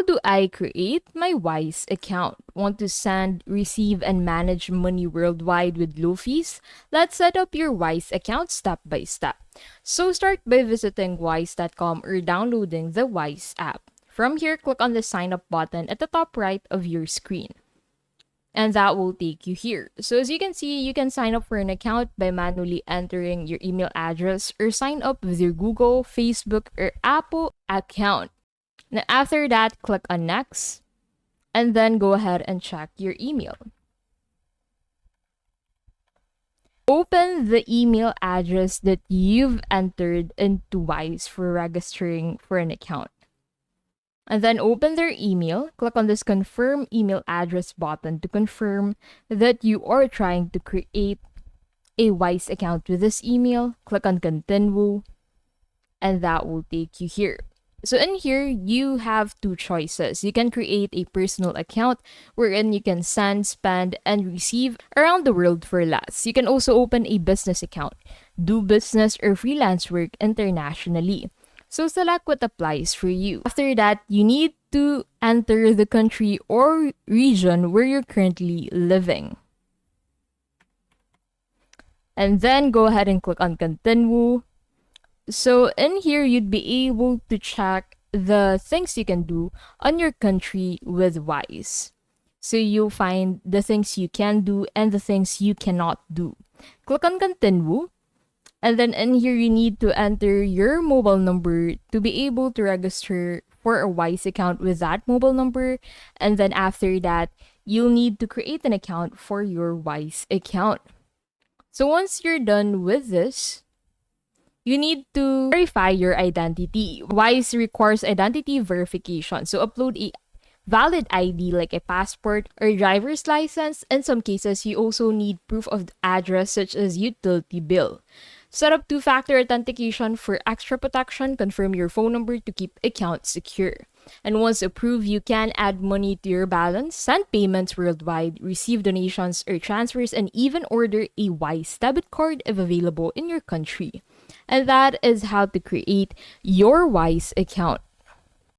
do I create my Wise account? Want to send, receive, and manage money worldwide with low fees? Let's set up your Wise account step by step. So start by visiting wise.com or downloading the Wise app. From here, click on the sign up button at the top right of your screen. And that will take you here. So as you can see, you can sign up for an account by manually entering your email address or sign up with your Google, Facebook, or Apple account. Now after that, click on next and then go ahead and check your email. Open the email address that you've entered into Wise for registering for an account. And then open their email. Click on this confirm email address button to confirm that you are trying to create a Wise account with this email. Click on continue and that will take you here. So in here, you have two choices. You can create a personal account wherein you can send, spend, and receive around the world for less. You can also open a business account, do business or freelance work internationally. So select what applies for you. After that, you need to enter the country or region where you're currently living. And then go ahead and click on continue. So in here, you'd be able to check the things you can do on your country with Wise. So you'll find the things you can do and the things you cannot do. Click on continue. And then in here, you need to enter your mobile number to be able to register for a Wise account with that mobile number. And then after that, you'll need to create an account for your Wise account. So once you're done with this, you need to verify your identity. Wise requires identity verification. So upload a valid ID like a passport or driver's license. In some cases, you also need proof of address such as utility bill. Set up two-factor authentication for extra protection. Confirm your phone number to keep accounts secure. And once approved, you can add money to your balance, send payments worldwide, receive donations or transfers, and even order a Wise debit card if available in your country. And that is how to create your Wise account.